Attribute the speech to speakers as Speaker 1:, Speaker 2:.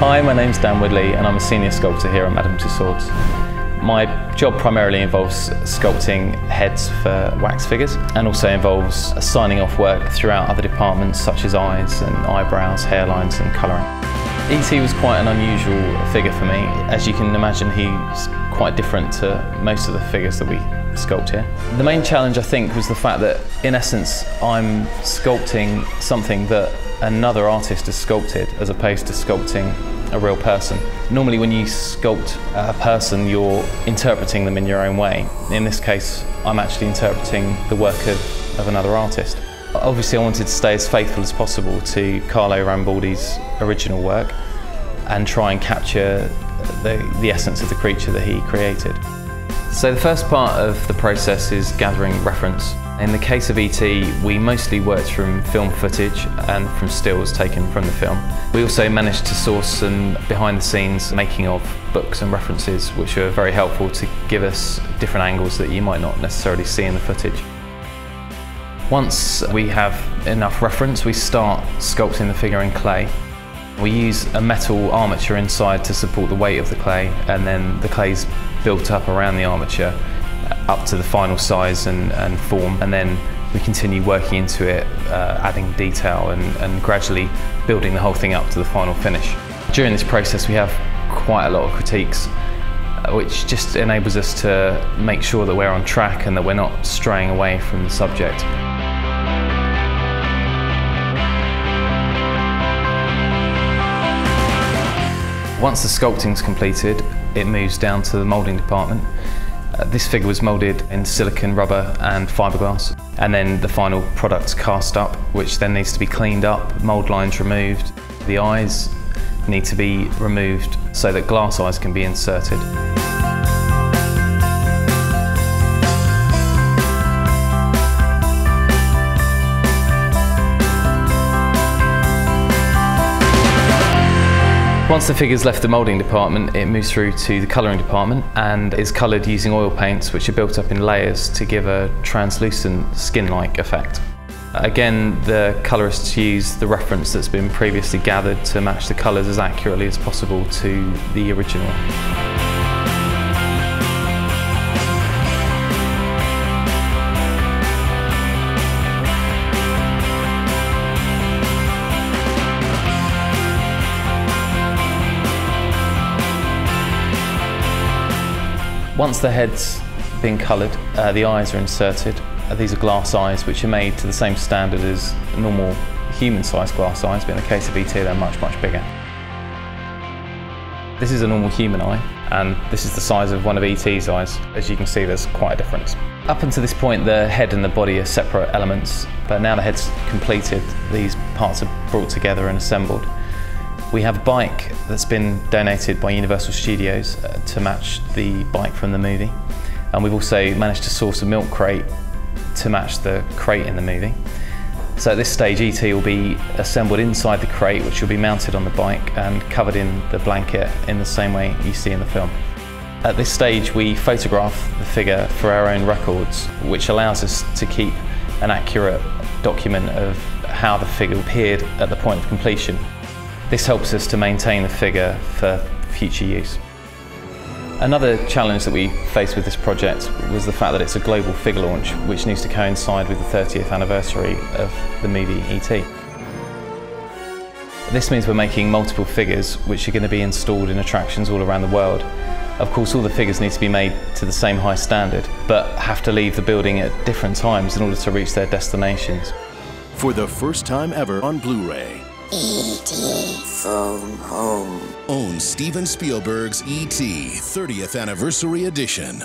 Speaker 1: Hi, my name's Dan Woodley and I'm a senior sculptor here at Madame Tussauds. My job primarily involves sculpting heads for wax figures and also involves signing off work throughout other departments such as eyes and eyebrows, hairlines and colouring. ET was quite an unusual figure for me. As you can imagine, he's quite different to most of the figures that we sculpt here. The main challenge, I think, was the fact that in essence I'm sculpting something that another artist has sculpted as opposed to sculpting a real person. Normally when you sculpt a person, you're interpreting them in your own way. In this case, I'm actually interpreting the work of another artist. Obviously I wanted to stay as faithful as possible to Carlo Rambaldi's original work and try and capture the essence of the creature that he created. So the first part of the process is gathering reference. In the case of ET, we mostly worked from film footage and from stills taken from the film. We also managed to source some behind the scenes making of books and references which are very helpful to give us different angles that you might not necessarily see in the footage. Once we have enough reference, we start sculpting the figure in clay. We use a metal armature inside to support the weight of the clay, and then the clay's built up around the armature up to the final size and form, and then we continue working into it, adding detail and gradually building the whole thing up to the final finish. During this process we have quite a lot of critiques, which just enables us to make sure that we're on track and that we're not straying away from the subject. Once the sculpting's completed, it moves down to the moulding department. This figure was moulded in silicone, rubber and fiberglass, and then the final product's cast up, which then needs to be cleaned up, mould lines removed. The eyes need to be removed so that glass eyes can be inserted. Once the figure's left the moulding department, it moves through to the colouring department and is coloured using oil paints which are built up in layers to give a translucent skin-like effect. Again, the colourists use the reference that's been previously gathered to match the colours as accurately as possible to the original. Once the head's been coloured, the eyes are inserted. These are glass eyes which are made to the same standard as normal human-sized glass eyes, but in the case of ET they're much, much bigger. This is a normal human eye, and this is the size of one of ET's eyes. As you can see, there's quite a difference. Up until this point, the head and the body are separate elements, but now the head's completed, these parts are brought together and assembled. We have a bike that's been donated by Universal Studios to match the bike from the movie, and we've also managed to source a milk crate to match the crate in the movie. So at this stage ET will be assembled inside the crate, which will be mounted on the bike and covered in the blanket in the same way you see in the film. At this stage we photograph the figure for our own records, which allows us to keep an accurate document of how the figure appeared at the point of completion. This helps us to maintain the figure for future use. Another challenge that we faced with this project was the fact that it's a global figure launch, which needs to coincide with the 30th anniversary of the movie ET. This means we're making multiple figures which are going to be installed in attractions all around the world. Of course, all the figures need to be made to the same high standard, but have to leave the building at different times in order to reach their destinations.
Speaker 2: For the first time ever on Blu-ray,
Speaker 3: E.T. Phone Home.
Speaker 2: Own Steven Spielberg's E.T. 30th Anniversary Edition.